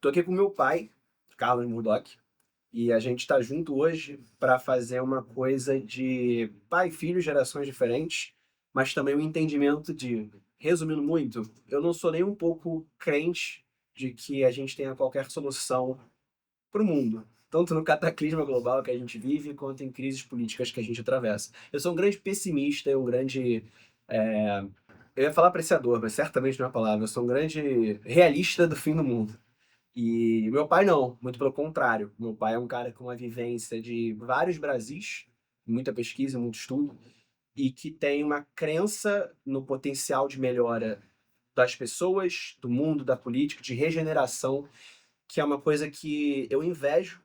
Tô aqui com meu pai, Carlos Murdock, e a gente tá junto hoje para fazer uma coisa de pai e filho, gerações diferentes, mas também um entendimento de, resumindo muito, eu não sou nem um pouco crente de que a gente tenha qualquer solução para o mundo, tanto no cataclisma global que a gente vive, quanto em crises políticas que a gente atravessa. Eu sou um grande pessimista e um grande. é, Eu ia falar apreciador, mas certamente não é a palavra. Eu sou um grande realista do fim do mundo. E meu pai não, muito pelo contrário. Meu pai é um cara com uma vivência de vários Brasis, muita pesquisa, muito estudo, e que tem uma crença no potencial de melhora das pessoas, do mundo, da política, de regeneração, que é uma coisa que eu invejo,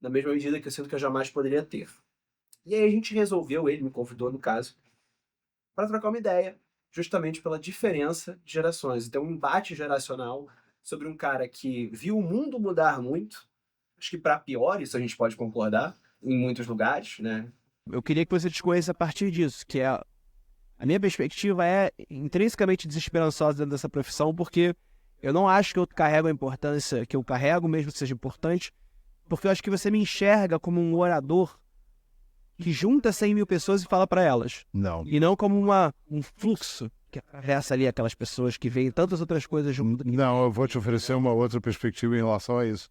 na mesma medida que eu sinto que eu jamais poderia ter. E aí a gente resolveu, ele me convidou no caso, para trocar uma ideia, justamente pela diferença de gerações. Então, um embate geracional sobre um cara que viu o mundo mudar muito, acho que para pior, isso a gente pode concordar, em muitos lugares, né? Eu queria que você desconheça a partir disso, que é a minha perspectiva é intrinsecamente desesperançosa dentro dessa profissão, porque eu não acho que eu carrego a importância que eu carrego, mesmo que seja importante, porque eu acho que você me enxerga como um orador que junta 100 mil pessoas e fala para elas, Não. e não como um fluxo que atravessa ali aquelas pessoas que veem tantas outras coisas junto. Não, eu vou te oferecer uma outra perspectiva em relação a isso.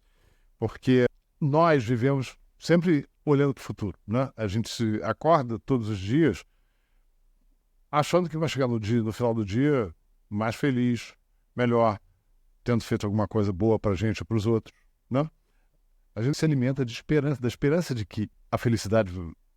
Porque nós vivemos sempre olhando para o futuro, né? A gente se acorda todos os dias achando que vai chegar no final do dia, mais feliz, melhor, tendo feito alguma coisa boa para a gente ou para os outros, né? A gente se alimenta de esperança, da esperança de que a felicidade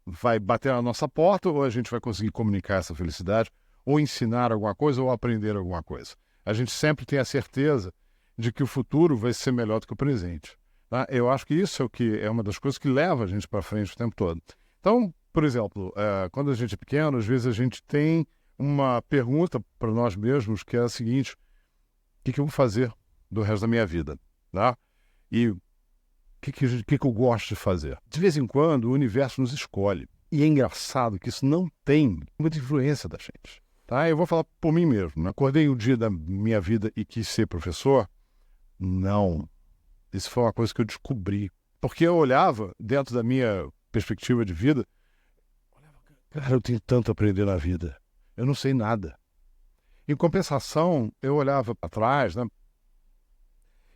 vai bater na nossa porta ou a gente vai conseguir comunicar essa felicidade, ou ensinar alguma coisa ou aprender alguma coisa. A gente sempre tem a certeza de que o futuro vai ser melhor do que o presente. Tá? Eu acho que isso é uma das coisas que leva a gente para frente o tempo todo. Então, por exemplo, quando a gente é pequeno, às vezes a gente tem uma pergunta para nós mesmos que é a seguinte: o que eu vou fazer do resto da minha vida? Tá? E o que eu gosto de fazer? De vez em quando, o universo nos escolhe. E é engraçado que isso não tem muita influência da gente. Tá? Eu vou falar por mim mesmo. Né? Acordei um dia da minha vida e quis ser professor? Não. Isso foi uma coisa que eu descobri. Porque eu olhava, dentro da minha perspectiva de vida, cara, eu tenho tanto a aprender na vida. Eu não sei nada. Em compensação, eu olhava para trás, né?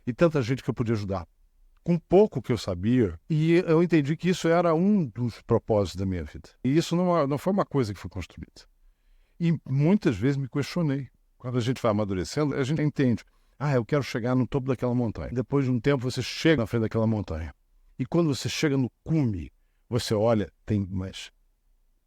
E tanta gente que eu podia ajudar. Com pouco que eu sabia, e eu entendi que isso era um dos propósitos da minha vida. E isso não foi uma coisa que foi construída. E muitas vezes me questionei. Quando a gente vai amadurecendo, a gente entende. Eu quero chegar no topo daquela montanha. Depois de um tempo, você chega na frente daquela montanha. E quando você chega no cume, você olha, tem mais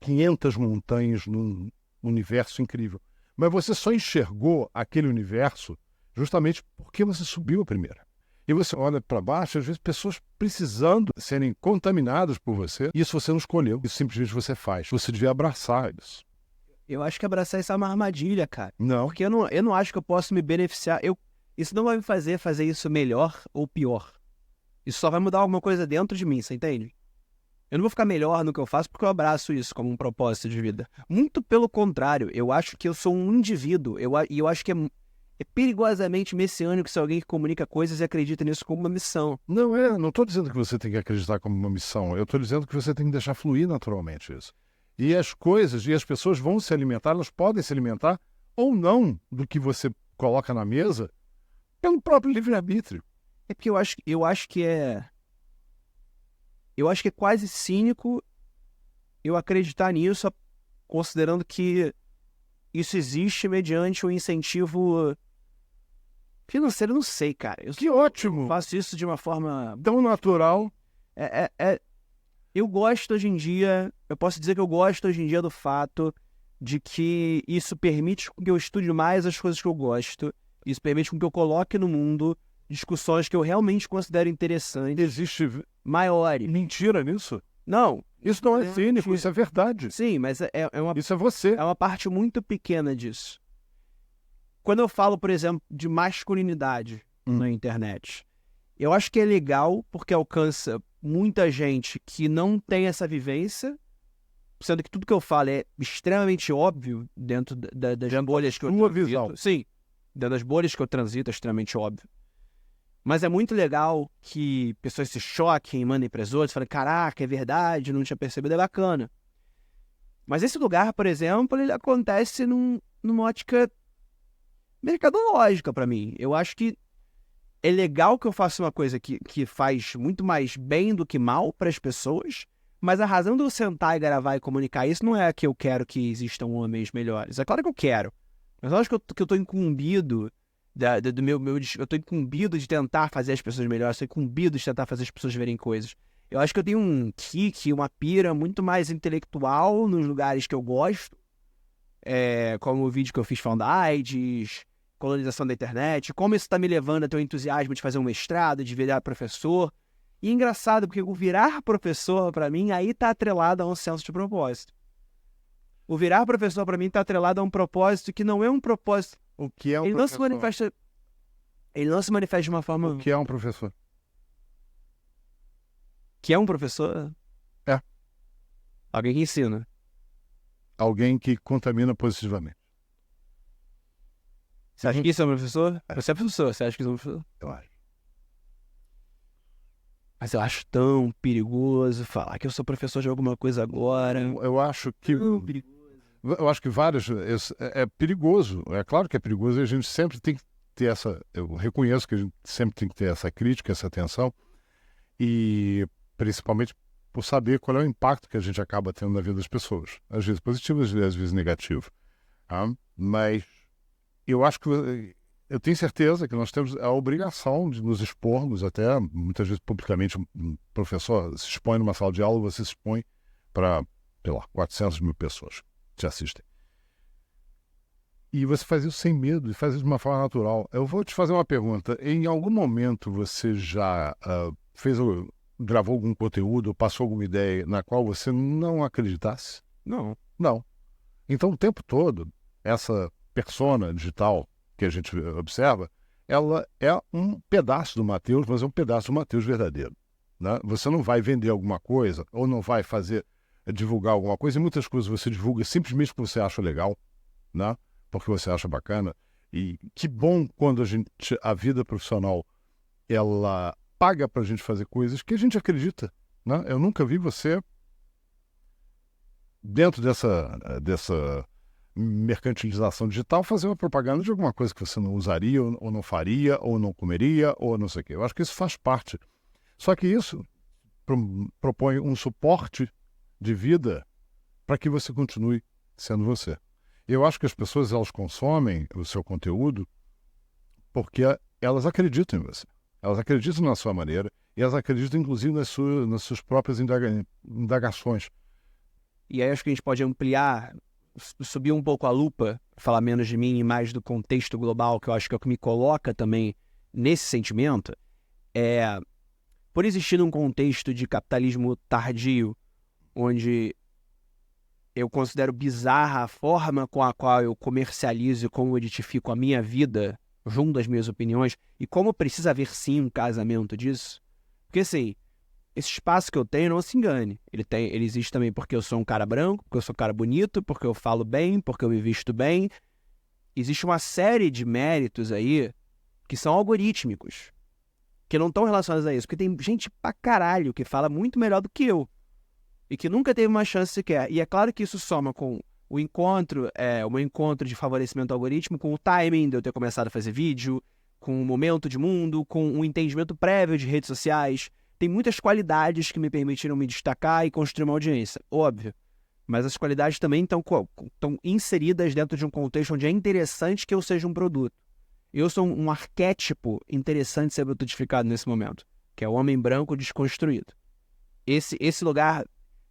500 montanhas num universo incrível. Mas você só enxergou aquele universo justamente porque você subiu a primeira. E você olha para baixo, às vezes pessoas precisando serem contaminadas por você. Isso você não escolheu, isso simplesmente você faz. Você devia abraçar isso. Eu acho que abraçar isso é uma armadilha, cara. Não. Porque eu não acho que eu posso me beneficiar. Isso não vai me fazer isso melhor ou pior. Isso só vai mudar alguma coisa dentro de mim, você entende? Eu não vou ficar melhor no que eu faço porque eu abraço isso como um propósito de vida. Muito pelo contrário, eu acho que eu sou um indivíduo. E eu acho que é perigosamente messiânico se alguém que comunica coisas e acredita nisso como uma missão. Não estou dizendo que você tem que acreditar como uma missão. Eu estou dizendo que você tem que deixar fluir naturalmente isso. E as coisas e as pessoas vão se alimentar, elas podem se alimentar ou não do que você coloca na mesa pelo próprio livre-arbítrio. É porque eu acho que é quase cínico eu acreditar nisso, considerando que isso existe mediante o incentivo financeiro. Eu não sei, cara. Que ótimo! Faço isso de uma forma tão natural. Eu gosto hoje em dia, eu posso dizer que eu gosto hoje em dia do fato de que isso permite que eu estude mais as coisas que eu gosto, isso permite que eu coloque no mundo discussões que eu realmente considero interessantes. Existe maiores. Mentira nisso? Não. Isso não é cínico, isso é verdade. Sim, mas isso é você. É uma parte muito pequena disso. Quando eu falo, por exemplo, de masculinidade na internet, eu acho que é legal porque alcança muita gente que não tem essa vivência, sendo que tudo que eu falo é extremamente óbvio dentro das bolhas que eu transito. Visão. Sim, dentro das bolhas que eu transito é extremamente óbvio. Mas é muito legal que pessoas se choquem, mandem para os outros, falem, caraca, é verdade, não tinha percebido, é bacana. Mas esse lugar, por exemplo, ele acontece numa ótica mercadológica para mim. Eu acho que é legal que eu faça uma coisa que faz muito mais bem do que mal para as pessoas, mas a razão de eu sentar e gravar e comunicar isso não é que eu quero que existam homens melhores. É claro que eu quero, mas eu acho que eu tô incumbido eu tô incumbido de tentar fazer as pessoas melhores, eu tô incumbido de tentar fazer as pessoas verem coisas. Eu acho que eu tenho um kick, uma pira muito mais intelectual nos lugares que eu gosto, como o vídeo que eu fiz falando da AIDS, colonização da internet, como isso tá me levando a ter o entusiasmo de fazer um mestrado, de virar professor. E é engraçado, porque o virar professor, pra mim, aí tá atrelado a um senso de propósito. O virar professor, pra mim, tá atrelado a um propósito que não é um propósito. O que é um Ele não se professor? manifesta. Ele não se manifesta de uma forma. O que é um professor? Que é um professor? É. Alguém que ensina. Alguém que contamina positivamente. Você acha que isso é um professor? Você é professor, você acha que isso é um professor? Eu acho. Mas eu acho tão perigoso falar que eu sou professor de alguma coisa agora. Eu acho que. Tão perigoso. Eu acho que vários. É perigoso. É claro que é perigoso e a gente sempre tem que ter essa. Eu reconheço que a gente sempre tem que ter essa crítica, essa atenção. E principalmente por saber qual é o impacto que a gente acaba tendo na vida das pessoas. Às vezes positivo, às vezes negativo. Tá? Mas eu acho que. Eu tenho certeza que nós temos a obrigação de nos expormos, até muitas vezes publicamente. Um professor se expõe numa sala de aula, você se expõe para, sei lá, 400 mil pessoas que te assistem. E você faz isso sem medo, e faz isso de uma forma natural. Eu vou te fazer uma pergunta. Em algum momento você já gravou algum conteúdo, ou passou alguma ideia na qual você não acreditasse? Não. Não. Então, o tempo todo, essa persona digital que a gente observa, ela é um pedaço do Matheus, mas é um pedaço do Matheus verdadeiro. Né? Você não vai vender alguma coisa, ou não vai divulgar alguma coisa, e muitas coisas você divulga simplesmente porque você acha legal, né? Porque você acha bacana. E que bom quando a vida profissional, ela paga pra gente fazer coisas que a gente acredita. Né? Eu nunca vi você dentro dessa mercantilização digital fazer uma propaganda de alguma coisa que você não usaria, ou não faria, ou não comeria, ou não sei o quê. Eu acho que isso faz parte. Só que isso propõe um suporte de vida para que você continue sendo você. Eu acho que as pessoas, elas consomem o seu conteúdo porque elas acreditam em você. Elas acreditam na sua maneira e elas acreditam, inclusive, nas suas próprias indagações. E aí acho que a gente pode ampliar, subir um pouco a lupa, falar menos de mim e mais do contexto global, que eu acho que é o que me coloca também nesse sentimento. Por existir num contexto de capitalismo tardio, onde eu considero bizarra a forma com a qual eu comercializo e como eu edifico a minha vida junto às minhas opiniões, e como precisa haver sim um casamento disso. Porque assim, esse espaço que eu tenho, não se engane, ele existe também porque eu sou um cara branco, porque eu sou um cara bonito, porque eu falo bem, porque eu me visto bem. Existe uma série de méritos aí que são algorítmicos, que não estão relacionados a isso, porque tem gente pra caralho que fala muito melhor do que eu e que nunca teve uma chance sequer. E é claro que isso soma com o meu encontro de favorecimento algoritmo, com o timing de eu ter começado a fazer vídeo, com o momento de mundo, com um entendimento prévio de redes sociais. Tem muitas qualidades que me permitiram me destacar e construir uma audiência, óbvio. Mas as qualidades também estão inseridas dentro de um contexto onde é interessante que eu seja um produto. Eu sou um arquétipo interessante de ser brutificado nesse momento, que é o homem branco desconstruído. Esse lugar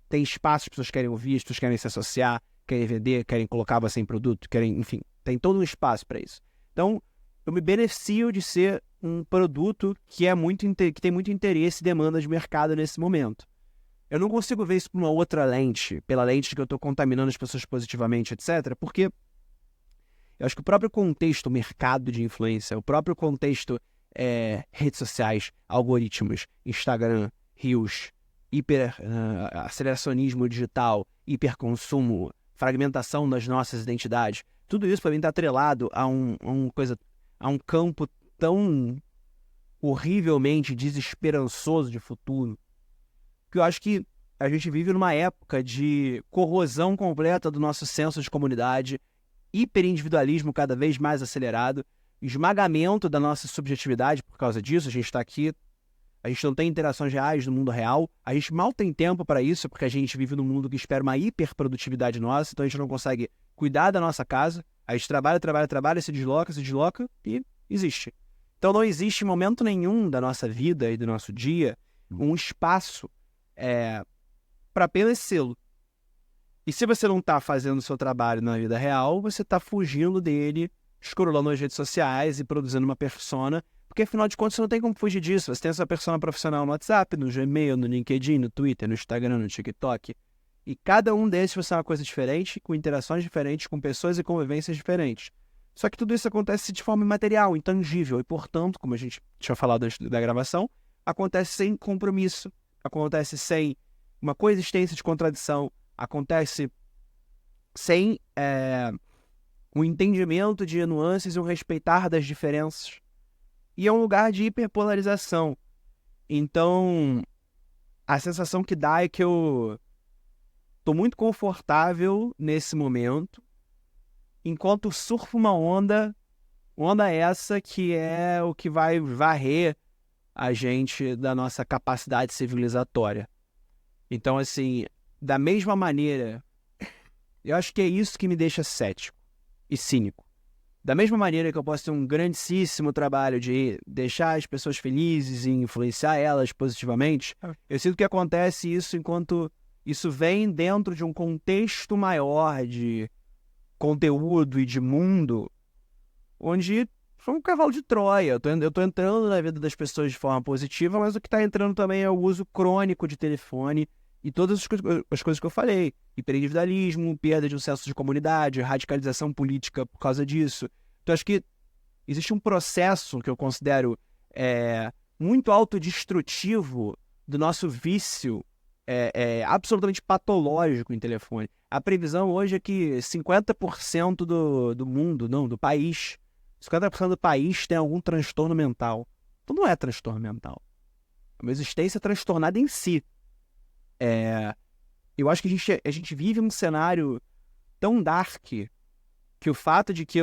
tem espaço, as pessoas querem ouvir, as pessoas querem se associar, querem vender, querem colocar você em produto, enfim, tem todo um espaço para isso. Então, eu me beneficio de ser um produto que tem muito interesse e demanda de mercado nesse momento. Eu não consigo ver isso por uma outra lente, pela lente de que eu estou contaminando as pessoas positivamente, etc., porque eu acho que o próprio contexto mercado de influência, o próprio contexto redes sociais, algoritmos, Instagram, Reels, aceleracionismo digital, hiperconsumo, fragmentação das nossas identidades, tudo isso para mim está atrelado a um campo horrivelmente desesperançoso de futuro, porque eu acho que a gente vive numa época de corrosão completa do nosso senso de comunidade, hiperindividualismo cada vez mais acelerado, esmagamento da nossa subjetividade por causa disso. A gente está aqui, a gente não tem interações reais no mundo real, a gente mal tem tempo para isso, porque a gente vive num mundo que espera uma hiperprodutividade nossa, então a gente não consegue cuidar da nossa casa, a gente trabalha, se desloca e existe. Então não existe em momento nenhum da nossa vida e do nosso dia um espaço para apenas sê-lo. E se você não está fazendo o seu trabalho na vida real, você está fugindo dele, escrolando nas redes sociais e produzindo uma persona, porque afinal de contas você não tem como fugir disso. Você tem essa persona profissional no WhatsApp, no Gmail, no LinkedIn, no Twitter, no Instagram, no TikTok. E cada um desses vai ser uma coisa diferente, com interações diferentes, com pessoas e convivências diferentes. Só que tudo isso acontece de forma imaterial, intangível, e portanto, como a gente tinha falado antes da gravação, acontece sem compromisso, acontece sem uma coexistência de contradição, acontece sem um entendimento de nuances e um respeitar das diferenças. E é um lugar de hiperpolarização. Então, a sensação que dá é que eu tô muito confortável nesse momento, enquanto surfo uma onda essa que é o que vai varrer a gente da nossa capacidade civilizatória. Então, assim, da mesma maneira, eu acho que é isso que me deixa cético e cínico. Da mesma maneira que eu posso ter um grandíssimo trabalho de deixar as pessoas felizes e influenciar elas positivamente, eu sinto que acontece isso enquanto isso vem dentro de um contexto maior de conteúdo e de mundo, onde foi um cavalo de Troia. Eu tô entrando na vida das pessoas de forma positiva, mas o que está entrando também é o uso crônico de telefone e todas as coisas que eu falei. Hiperindividualismo, perda de um senso de comunidade, radicalização política por causa disso. Então, acho que existe um processo que eu considero muito autodestrutivo do nosso vício absolutamente patológico em telefone. A previsão hoje é que 50% do mundo, não, do país, 50% do país tem algum transtorno mental. Então não é transtorno mental. É uma existência transtornada em si. Eu acho que a gente vive um cenário tão dark que o fato de que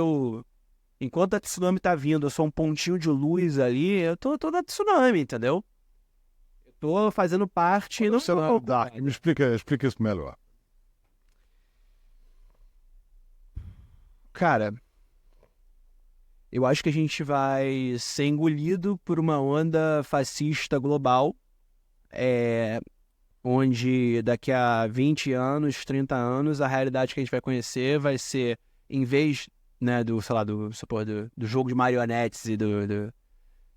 enquanto a tsunami tá vindo, eu sou um pontinho de luz ali, eu tô na tsunami, entendeu? Eu tô fazendo parte e não sou dark. Me explica isso melhor. Cara, eu acho que a gente vai ser engolido por uma onda fascista global, onde daqui a 20 anos, 30 anos, a realidade que a gente vai conhecer vai ser, em vez, né, do jogo de marionetes e do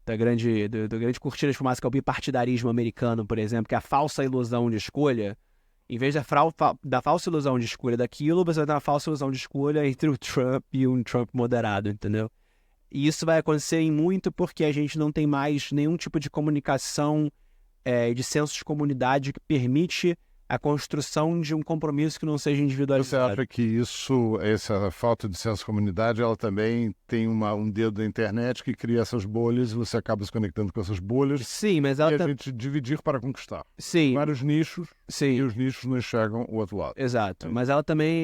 grande cortina de fumaça que é o bipartidarismo americano, por exemplo, que é a falsa ilusão de escolha. Em vez da falsa ilusão de escolha daquilo, você vai ter uma falsa ilusão de escolha entre o Trump e um Trump moderado, entendeu? E isso vai acontecer muito porque a gente não tem mais nenhum tipo de comunicação de senso de comunidade que permite a construção de um compromisso que não seja individualizado. Você acha que essa falta de senso de comunidade, ela também tem um dedo da internet que cria essas bolhas e você acaba se conectando com essas bolhas? Sim, mas a gente dividir para conquistar. Sim. Vários nichos. Sim. E os nichos não enxergam o outro lado. Exato. Mas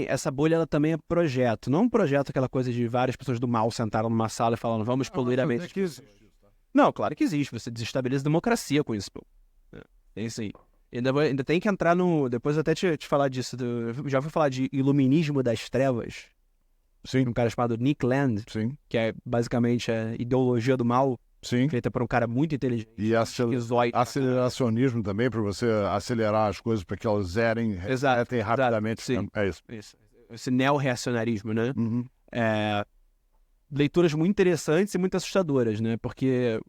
essa bolha, ela também é projeto. Não um projeto, aquela coisa de várias pessoas do mal sentaram numa sala e falando, vamos poluir a mente. Não, claro que existe. Você desestabiliza a democracia com isso, pô. Tem sim. Ainda tem que entrar no... Depois eu até te falar disso. Já ouvi falar de iluminismo das trevas. Sim. Um cara chamado Nick Land. Sim. Que é basicamente a ideologia do mal. Sim. Feita por um cara muito inteligente. E aceleracionismo também, para você acelerar as coisas para que elas zerem rapidamente. Sim. É isso. Esse neo-reacionarismo, né? Uhum. Leituras muito interessantes e muito assustadoras, né? Porque...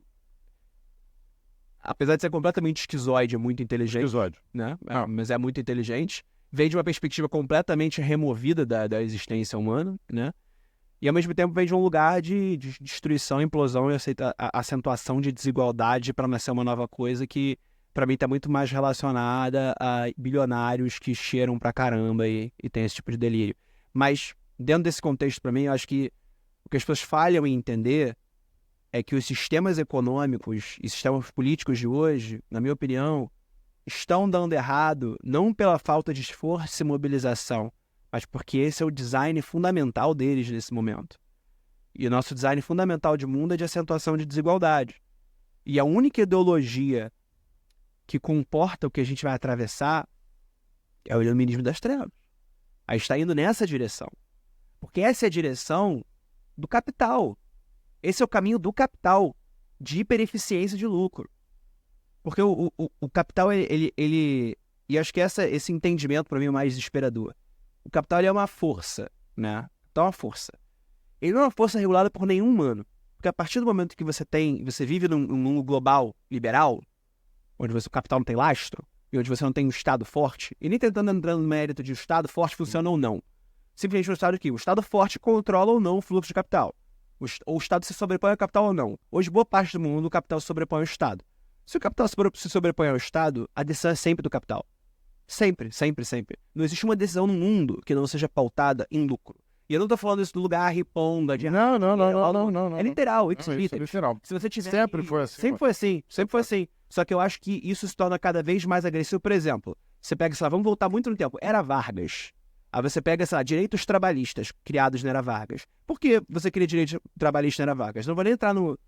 apesar de ser completamente esquizoide, é muito inteligente. Esquizoide. Né? Mas é muito inteligente. Vem de uma perspectiva completamente removida da existência humana, né? E ao mesmo tempo vem de um lugar de destruição, implosão e acentuação de desigualdade para nascer uma nova coisa que, para mim, está muito mais relacionada a bilionários que cheiram pra caramba e tem esse tipo de delírio. Mas, dentro desse contexto, para mim, eu acho que o que as pessoas falham em entender é que os sistemas econômicos e sistemas políticos de hoje, na minha opinião, estão dando errado não pela falta de esforço e mobilização, mas porque esse é o design fundamental deles nesse momento. E o nosso design fundamental de mundo é de acentuação de desigualdade. E a única ideologia que comporta o que a gente vai atravessar é o iluminismo das trevas. A gente está indo nessa direção. Porque essa é a direção do capital. Esse é o caminho do capital, de hipereficiência de lucro. Porque o capital, ele... E acho que esse entendimento, para mim, é o mais desesperador. O capital ele é uma força, né? Então, é uma força. Ele não é uma força regulada por nenhum humano. Porque a partir do momento que você vive num mundo global liberal, onde o capital não tem lastro, e onde você não tem um Estado forte, e nem tentando entrar no mérito de o Estado forte funciona ou não. Simplesmente o Estado aqui. O Estado forte controla ou não o fluxo de capital. Ou o Estado se sobrepõe ao capital ou não. Hoje, boa parte do mundo, o capital se sobrepõe ao Estado. Se o capital se sobrepõe ao Estado, a decisão é sempre do capital. Sempre, sempre, sempre. Não existe uma decisão no mundo que não seja pautada em lucro. E eu não tô falando isso do lugar riponga, de... Não. É literal, Isso é literal. Se você tiver... Sempre foi assim. Sempre foi assim, sempre foi assim. Só que eu acho que isso se torna cada vez mais agressivo. Por exemplo, você pega, sei lá, vamos voltar muito no tempo. Era Vargas. Aí você pega, sei lá, direitos trabalhistas criados na Era Vargas. Por que você queria direito trabalhista na Era Vargas? Não vou nem entrar no...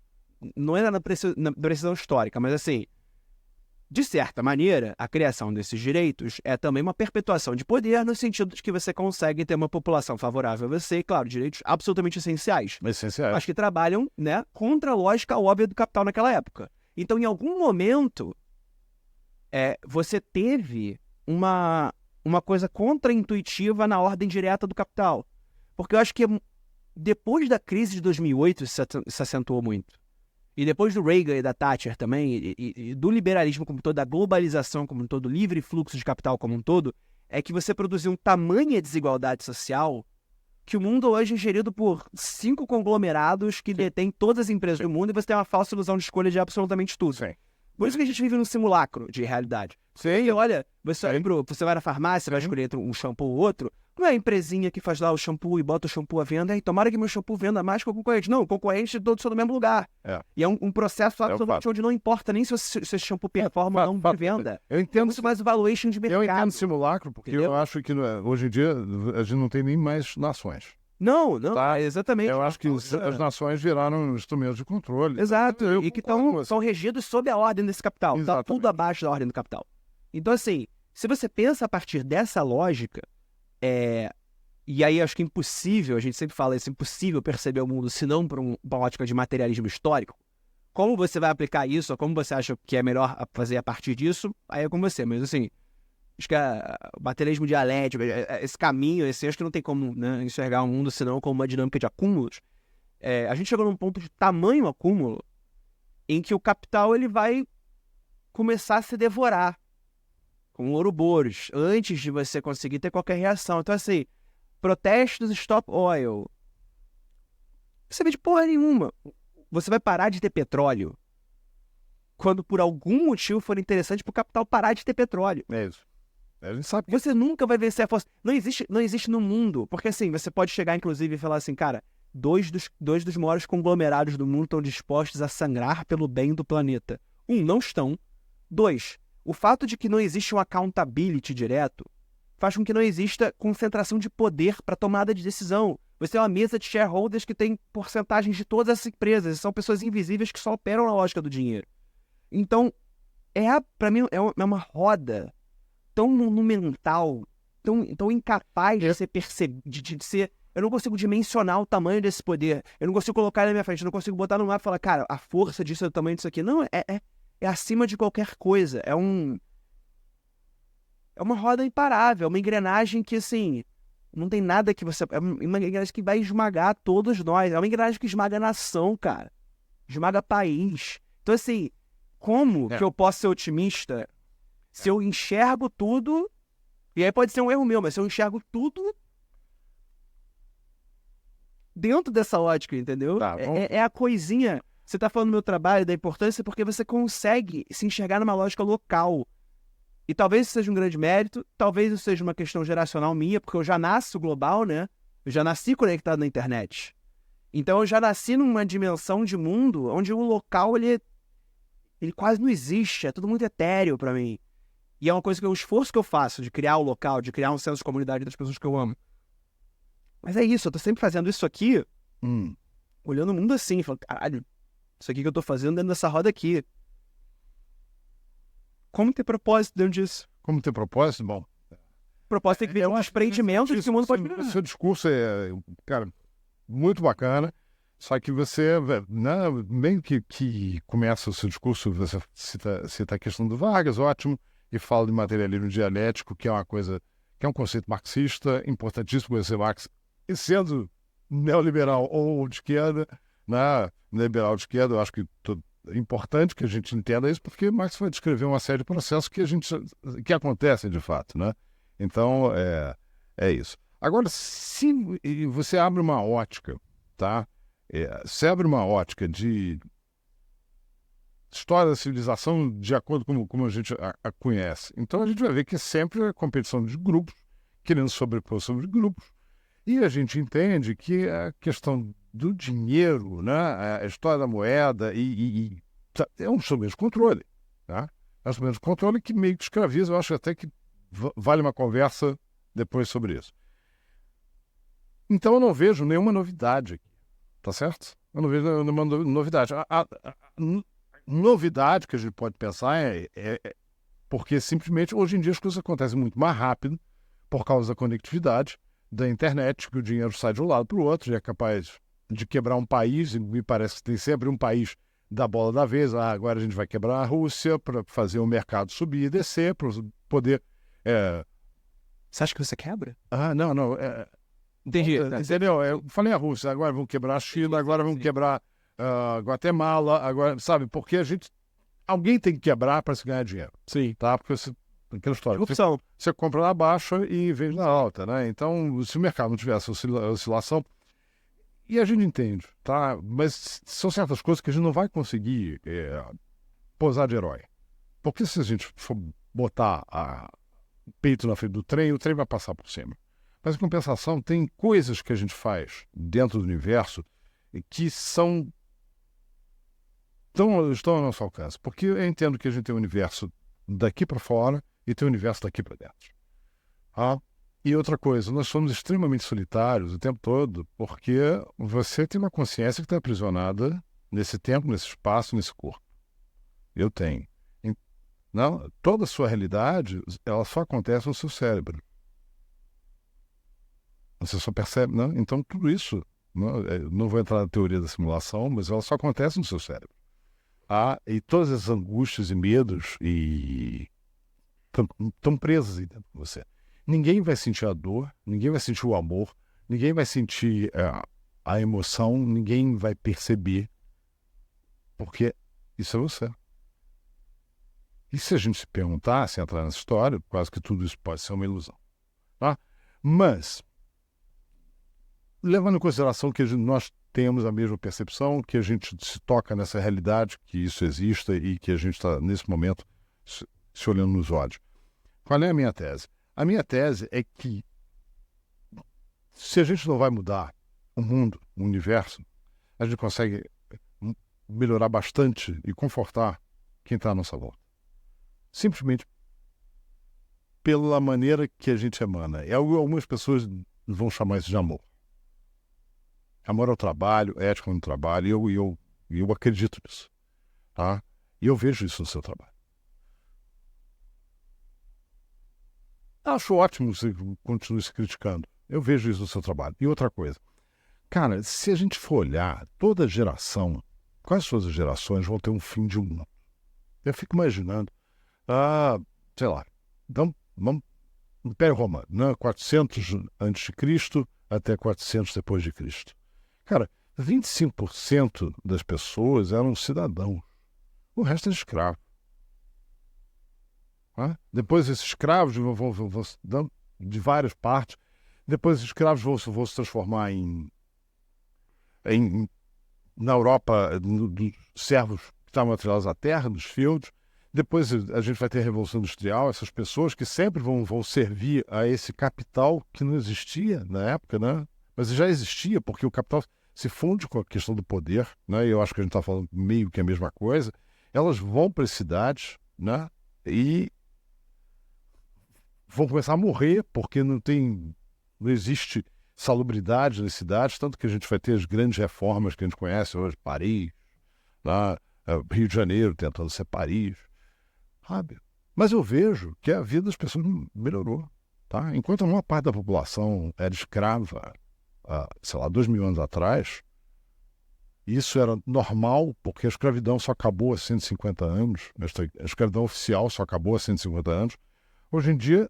Não entra na precisão histórica, mas assim... De certa maneira, a criação desses direitos é também uma perpetuação de poder no sentido de que você consegue ter uma população favorável a você e, claro, direitos absolutamente essenciais. Essenciais. Mas que trabalham, né, contra a lógica óbvia do capital naquela época. Então, em algum momento, você teve uma coisa contra-intuitiva na ordem direta do capital. Porque eu acho que depois da crise de 2008 isso se acentuou muito. E depois do Reagan e da Thatcher também, e do liberalismo como um todo, da globalização como um todo, do livre fluxo de capital como um todo, é que você produziu tamanha desigualdade social que o mundo hoje é gerido por 5 conglomerados que detêm todas as empresas do mundo e você tem uma falsa ilusão de escolha de absolutamente tudo. Sim. Por isso que a gente vive num simulacro de realidade. Sim. E olha, você vai na farmácia, vai escolher entre um shampoo ou outro, não é a empresinha que faz lá o shampoo e bota o shampoo à venda, e tomara que meu shampoo venda mais que o concorrente. Não, o concorrente todos são do mesmo lugar. E é um processo absolutamente onde não importa nem se esse shampoo performa ou não de venda. Eu entendo. Muito mais valuation de mercado. Eu entendo simulacro, porque eu acho que hoje em dia a gente não tem nem mais nações. Não, Tá? Exatamente. Eu acho que as nações viraram instrumentos de controle. Exato, e que são regidos sob a ordem desse capital. Está tudo abaixo da ordem do capital. Então, assim, se você pensa a partir dessa lógica, e aí acho que é impossível, a gente sempre fala isso, é impossível perceber o mundo se não por uma ótica de materialismo histórico. Como você vai aplicar isso, ou como você acha que é melhor fazer a partir disso, aí é com você. Mas, assim, acho que o materialismo dialético, esse caminho, acho que não tem como, né, enxergar o mundo senão como uma dinâmica de acúmulos. A gente chegou num ponto de tamanho acúmulo em que o capital ele vai começar a se devorar com ouroboros, antes de você conseguir ter qualquer reação. Então, assim, protestos Stop Oil. Você vê de porra nenhuma. Você vai parar de ter petróleo quando por algum motivo for interessante para o capital parar de ter petróleo. É isso. A gente sabe que... Você nunca vai vencer a força. Não existe no mundo. Porque assim, você pode chegar inclusive e falar assim, cara, dois dos maiores conglomerados do mundo estão dispostos a sangrar pelo bem do planeta. Não estão. 2, o fato de que não existe um accountability direto faz com que não exista concentração de poder para tomada de decisão. Você tem uma mesa de shareholders que tem porcentagens de todas as empresas. São pessoas invisíveis que só operam na lógica do dinheiro. Então, para mim, é uma roda tão monumental, tão incapaz de ser percebido, de ser... Eu não consigo dimensionar o tamanho desse poder. Eu não consigo colocar ele na minha frente. Eu não consigo botar no mapa e falar, cara, a força disso é o tamanho disso aqui. Não, é acima de qualquer coisa. É uma roda imparável. É uma engrenagem que, assim, não tem nada que você... É uma engrenagem que vai esmagar todos nós. É uma engrenagem que esmaga a nação, cara. Esmaga país. Então, assim, como que eu posso ser otimista se eu enxergo tudo... E aí pode ser um erro meu, mas se eu enxergo tudo dentro dessa ótica, entendeu? Tá, é a coisinha... Você tá falando do meu trabalho, da importância, porque você consegue se enxergar numa lógica local. E talvez isso seja um grande mérito, talvez isso seja uma questão geracional minha, porque eu já nasço global, né? Eu já nasci conectado na internet. Então eu já nasci numa dimensão de mundo onde o local, ele quase não existe, é tudo muito etéreo pra mim. E é uma coisa que o esforço que eu faço de criar o local, de criar um senso de comunidade das pessoas que eu amo. Mas é isso, eu tô sempre fazendo isso aqui, olhando o mundo assim, falando, caralho, isso aqui que eu tô fazendo dentro dessa roda aqui. Como ter propósito dentro disso? Como ter propósito? Bom, O propósito tem que vir um empreendimento de que o mundo pode o melhorar. seu discurso é, cara, muito bacana, só que você, né, meio que começa o seu discurso, você cita a questão do Vargas, ótimo, e fala de materialismo dialético, que é uma coisa, que é um conceito marxista, importantíssimo conhecer Marx, e sendo neoliberal ou de esquerda, né, liberal de esquerda, eu acho que é importante que a gente entenda isso, porque Marx vai descrever uma série de processos que acontecem de fato, né? Então, é isso. Agora, se você abre uma ótica, tá? Você abre uma ótica de história da civilização de acordo com como a gente a conhece. Então, a gente vai ver que é sempre a competição de grupos, querendo sobrepor sobre grupos, e a gente entende que a questão do dinheiro, né? A história da moeda é um instrumento de controle, tá? É um instrumento de controle que meio que escraviza. Eu acho até que vale uma conversa depois sobre isso. Então eu não vejo nenhuma novidade aqui, tá certo? Eu não vejo nenhuma novidade. A novidade que a gente pode pensar é porque simplesmente hoje em dia as coisas acontecem muito mais rápido por causa da conectividade, da internet, que o dinheiro sai de um lado para o outro e é capaz de quebrar um país, e me parece que tem sempre um país da bola da vez. Agora a gente vai quebrar a Rússia para fazer o mercado subir e descer, para poder... Você acha que você quebra? Não. Entendi. Entendeu? Eu falei a Rússia, agora vamos quebrar a China, agora vamos quebrar Guatemala, agora, sabe? Porque alguém tem que quebrar para se ganhar dinheiro. Sim. Tá? Porque aquela história. Você compra na baixa e vende na alta, né? Então, se o mercado não tivesse oscilação, e a gente entende, tá? Mas são certas coisas que a gente não vai conseguir posar de herói. Porque se a gente for botar o peito na frente do trem, o trem vai passar por cima. Mas, em compensação, tem coisas que a gente faz dentro do universo que estão ao nosso alcance. Porque eu entendo que a gente tem um universo daqui para fora e tem um universo daqui para dentro. E outra coisa, nós somos extremamente solitários o tempo todo porque você tem uma consciência que está aprisionada nesse tempo, nesse espaço, nesse corpo. Eu tenho. Não, toda a sua realidade, ela só acontece no seu cérebro. Você só percebe, não? Então tudo isso, não vou entrar na teoria da simulação, mas ela só acontece no seu cérebro. E todas as angústias e medos estão presas aí dentro de você. Ninguém vai sentir a dor, ninguém vai sentir o amor, ninguém vai sentir a emoção, ninguém vai perceber, porque isso é você. E se a gente se perguntar, se entrar nessa história, quase que tudo isso pode ser uma ilusão. Tá? Mas, levando em consideração que nós temos a mesma percepção, que a gente se toca nessa realidade, que isso exista e que a gente está, nesse momento, se olhando nos olhos. Qual é a minha tese? A minha tese é que se a gente não vai mudar o mundo, o universo, a gente consegue melhorar bastante e confortar quem está à nossa volta. Simplesmente pela maneira que a gente emana. Algumas pessoas vão chamar isso de amor. Amor ao trabalho, ética no trabalho, e eu acredito nisso. Tá? E eu vejo isso no seu trabalho. Acho ótimo que você continue se criticando. Eu vejo isso no seu trabalho. E outra coisa. Cara, se a gente for olhar, toda geração, quase todas as gerações vão ter um fim de mundo. Eu fico imaginando, sei lá, então, vamos, Império Romano, né? 400 a.C. até 400 depois de Cristo. Cara, 25% das pessoas eram cidadãos. O resto era escravo. Depois esses escravos vão de várias partes. Depois esses escravos vão se transformar na Europa, dos servos que estavam atrelados à terra, dos feudos. Depois a gente vai ter a Revolução Industrial, essas pessoas que sempre vão servir a esse capital que não existia na época, né? Mas já existia, porque o capital se funde com a questão do poder, né? E eu acho que a gente está falando meio que a mesma coisa. Elas vão para as cidades, né? E vão começar a morrer porque não existe salubridade nas cidades, tanto que a gente vai ter as grandes reformas que a gente conhece hoje, Paris, né? Rio de Janeiro tentando ser Paris, sabe? Mas eu vejo que a vida das pessoas melhorou, tá? Enquanto a maior parte da população era escrava, sei lá, 2000 anos atrás, isso era normal, porque a escravidão só acabou há 150 anos, a escravidão oficial só acabou há 150 anos. Hoje em dia,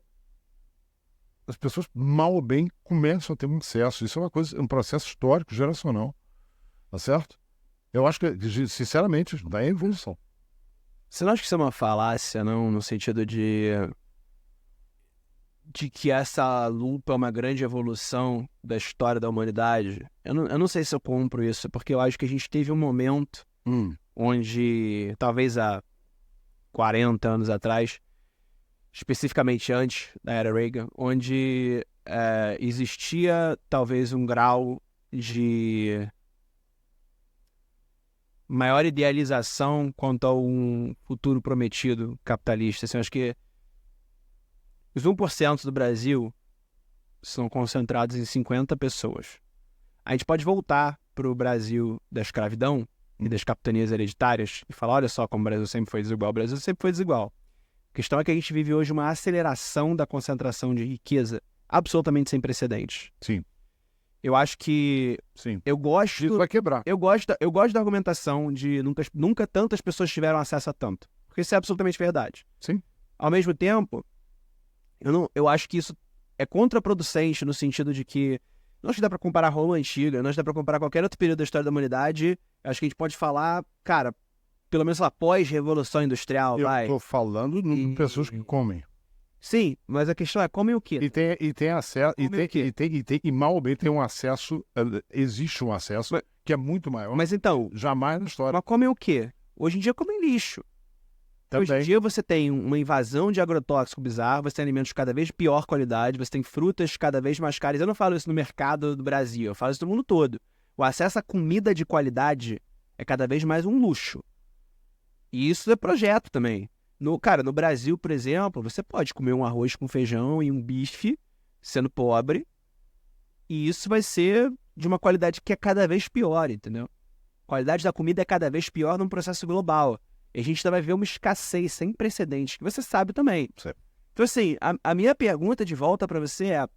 as pessoas, mal ou bem, começam a ter muito acesso. Isso é um processo histórico, geracional, tá certo? Eu acho que, sinceramente, isso daí é evolução. Você não acha que isso é uma falácia, não? No sentido de que essa lupa é uma grande evolução da história da humanidade? Eu não sei se eu compro isso, porque eu acho que a gente teve um momento onde, talvez há 40 anos atrás, especificamente antes da era Reagan, onde existia talvez um grau de maior idealização quanto a um futuro prometido capitalista. Assim, eu acho que os 1% do Brasil são concentrados em 50 pessoas. A gente pode voltar para o Brasil da escravidão e das capitanias hereditárias e falar, olha só como o Brasil sempre foi desigual. O Brasil sempre foi desigual. A questão é que a gente vive hoje uma aceleração da concentração de riqueza absolutamente sem precedentes. Sim. Eu acho que... Sim. Eu gosto... Isso vai quebrar. Eu gosto da argumentação de nunca tantas pessoas tiveram acesso a tanto. Porque isso é absolutamente verdade. Sim. Ao mesmo tempo, eu acho que isso é contraproducente no sentido de que não acho que dá pra comparar Roma antiga, não acho que dá pra comparar qualquer outro período da história da humanidade. Eu acho que a gente pode falar, cara, pelo menos lá, pós-revolução industrial, vai. Eu tô falando de pessoas que comem. Sim, mas a questão é, comem o quê? E tem acesso, e mal ou bem tem um acesso, existe um acesso que é muito maior. Mas então, jamais na história. mas comem o quê? Hoje em dia comem lixo. Também. Hoje em dia você tem uma invasão de agrotóxico bizarro, você tem alimentos de cada vez de pior qualidade, você tem frutas cada vez mais caras. Eu não falo isso no mercado do Brasil, eu falo isso no mundo todo. O acesso a comida de qualidade é cada vez mais um luxo. E isso é projeto também. No Brasil, por exemplo, você pode comer um arroz com feijão e um bife, sendo pobre, e isso vai ser de uma qualidade que é cada vez pior, entendeu? A qualidade da comida é cada vez pior num processo global. E a gente vai ver uma escassez sem precedentes, que você sabe também. Sim. Então, assim, a minha pergunta de volta para você é: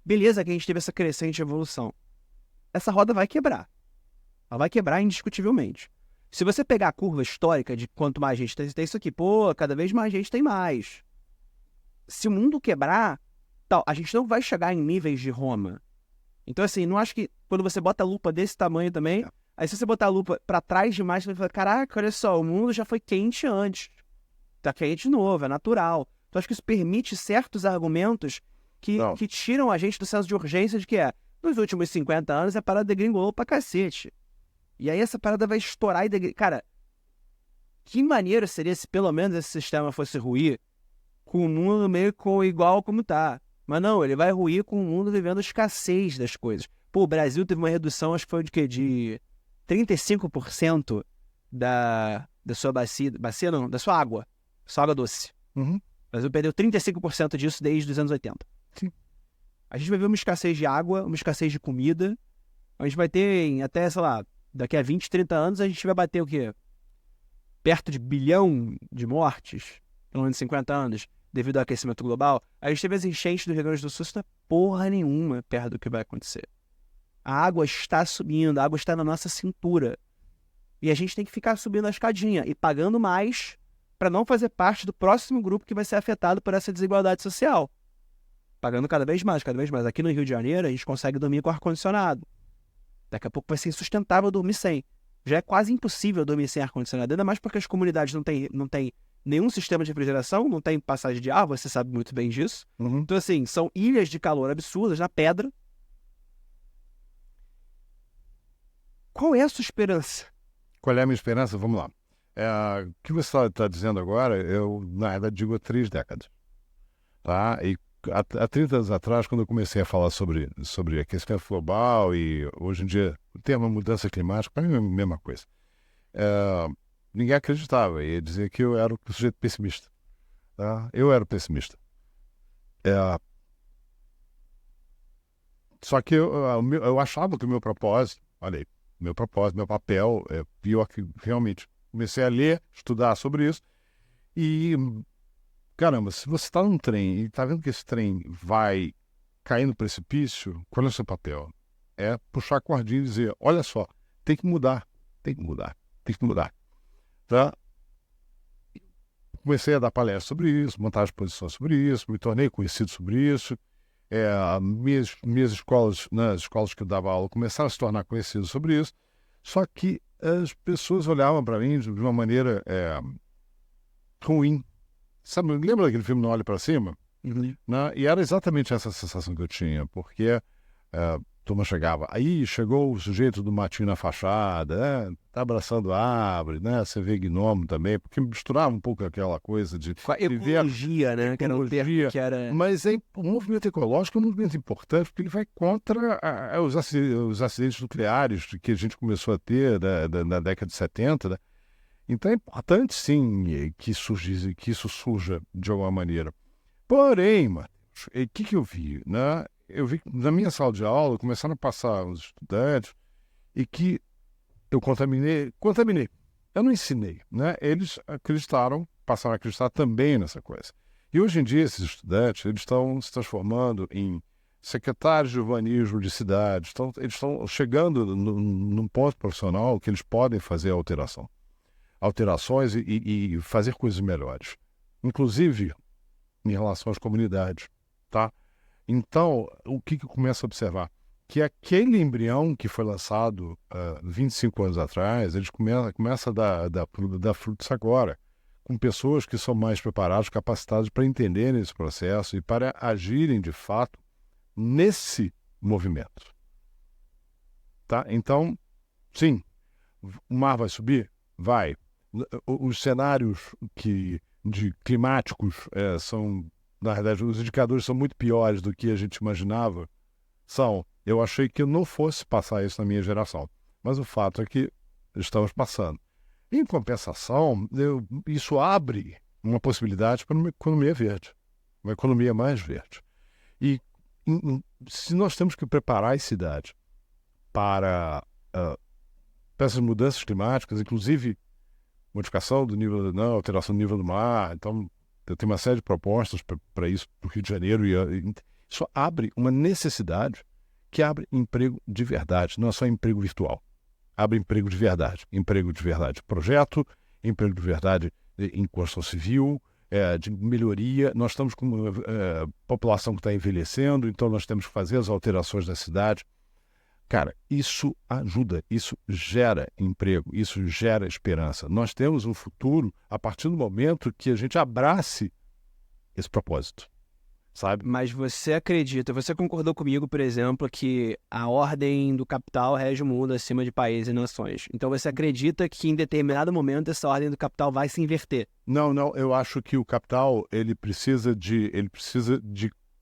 beleza que a gente teve essa crescente evolução. Essa roda vai quebrar. Ela vai quebrar indiscutivelmente. Se você pegar a curva histórica de quanto mais gente tem isso aqui, cada vez mais gente tem mais. Se o mundo quebrar, a gente não vai chegar em níveis de Roma. Então, assim, não acho que quando você bota a lupa desse tamanho também, aí se você botar a lupa pra trás demais, você vai falar, caraca, olha só, o mundo já foi quente antes. Tá quente de novo, é natural. Então, acho que isso permite certos argumentos que tiram a gente do senso de urgência de que nos últimos 50 anos a parada degringolou pra cacete. E aí essa parada vai estourar e... Cara, que maneiro seria se pelo menos esse sistema fosse ruir com o mundo meio igual como tá. Mas não, ele vai ruir com o mundo vivendo escassez das coisas. Pô, o Brasil teve uma redução, acho que foi de quê? De 35% da sua bacia não, da sua água doce. Uhum. O Brasil perdeu 35% disso desde os anos 80. Sim. A gente vai ver uma escassez de água, uma escassez de comida. A gente vai ter até, sei lá, daqui a 20, 30 anos a gente vai bater o quê? Perto de 1 bilhão de mortes, pelo menos 50 anos, devido ao aquecimento global. A gente teve as enchentes do Rio Grande do Sul, isso não é porra nenhuma perto do que vai acontecer. A água está subindo, a água está na nossa cintura. E a gente tem que ficar subindo a escadinha e pagando mais para não fazer parte do próximo grupo que vai ser afetado por essa desigualdade social. Pagando cada vez mais, cada vez mais. Aqui no Rio de Janeiro, a gente consegue dormir com ar-condicionado. Daqui a pouco vai ser insustentável dormir sem. Já é quase impossível dormir sem ar-condicionado, ainda mais porque as comunidades não têm nenhum sistema de refrigeração, não tem passagem de ar, você sabe muito bem disso. Uhum. Então, assim, são ilhas de calor absurdas na pedra. Qual é a sua esperança? Qual é a minha esperança? Vamos lá. O que você está dizendo agora, eu, na verdade, digo há 3 décadas. Tá? E há 30 anos atrás, quando eu comecei a falar sobre aquecimento global e hoje em dia o termo mudança climática, para mim é a mesma coisa. Ninguém acreditava e dizia que eu era o sujeito pessimista. Tá? Eu era o pessimista. Só que eu achava que o meu propósito, olha aí, meu papel, eu realmente comecei a ler, estudar sobre isso e, caramba, se você está num trem e está vendo que esse trem vai cair no precipício, qual é o seu papel? É puxar a cordinha e dizer, olha só, tem que mudar, tem que mudar, tem que mudar. Tá? Comecei a dar palestras sobre isso, montar exposições sobre isso, me tornei conhecido sobre isso. Minhas escolas, nas escolas que eu dava aula, começaram a se tornar conhecidas sobre isso. Só que as pessoas olhavam para mim de uma maneira ruim. Sabe, lembra daquele filme Não Olhe para Cima? Uhum. Né? E era exatamente essa sensação que eu tinha, porque a turma chegava. Aí chegou o sujeito do matinho na fachada, tá abraçando a árvore, né? Você vê gnomo também, porque misturava um pouco aquela coisa de Com a ecologia, né? Que era um termo que era... Mas o movimento ecológico é um movimento importante, porque ele vai contra os acidentes nucleares que a gente começou a ter na década de 70, né? Então é importante, sim, que isso surja de alguma maneira. Porém, Matheus, o que eu vi? Né? Eu vi que na minha sala de aula começaram a passar os estudantes e que eu contaminei. Eu não ensinei, né? Eles passaram a acreditar também nessa coisa. E hoje em dia esses estudantes, eles estão se transformando em secretários de urbanismo de cidades, eles estão chegando num ponto profissional que eles podem fazer alterações e fazer coisas melhores, inclusive em relação às comunidades, tá? Então, o que eu começo a observar? Que aquele embrião que foi lançado 25 anos atrás, eles começa a dar frutos agora, com pessoas que são mais preparadas, capacitadas para entenderem esse processo e para agirem, de fato, nesse movimento. Tá? Então, sim, o mar vai subir? Vai. Os cenários climáticos são, na verdade, os indicadores são muito piores do que a gente imaginava. Eu achei que eu não fosse passar isso na minha geração, mas o fato é que estamos passando. Em compensação, isso abre uma possibilidade para uma economia verde, uma economia mais verde. E se nós temos que preparar as cidades para essas mudanças climáticas, inclusive modificação do nível, não, alteração do nível do mar. Então, eu tenho uma série de propostas para isso, para o Rio de Janeiro. E isso abre uma necessidade que abre emprego de verdade, não é só emprego virtual. Abre emprego de verdade projeto, emprego de verdade em construção civil, de melhoria. Nós estamos com uma população que está envelhecendo, então nós temos que fazer as alterações da cidade. Cara, isso ajuda, isso gera emprego, isso gera esperança. Nós temos um futuro a partir do momento que a gente abrace esse propósito, sabe? Mas você concordou comigo, por exemplo, que a ordem do capital rege o mundo acima de países e nações. Então você acredita que em determinado momento essa ordem do capital vai se inverter? Não, eu acho que o capital ele precisa de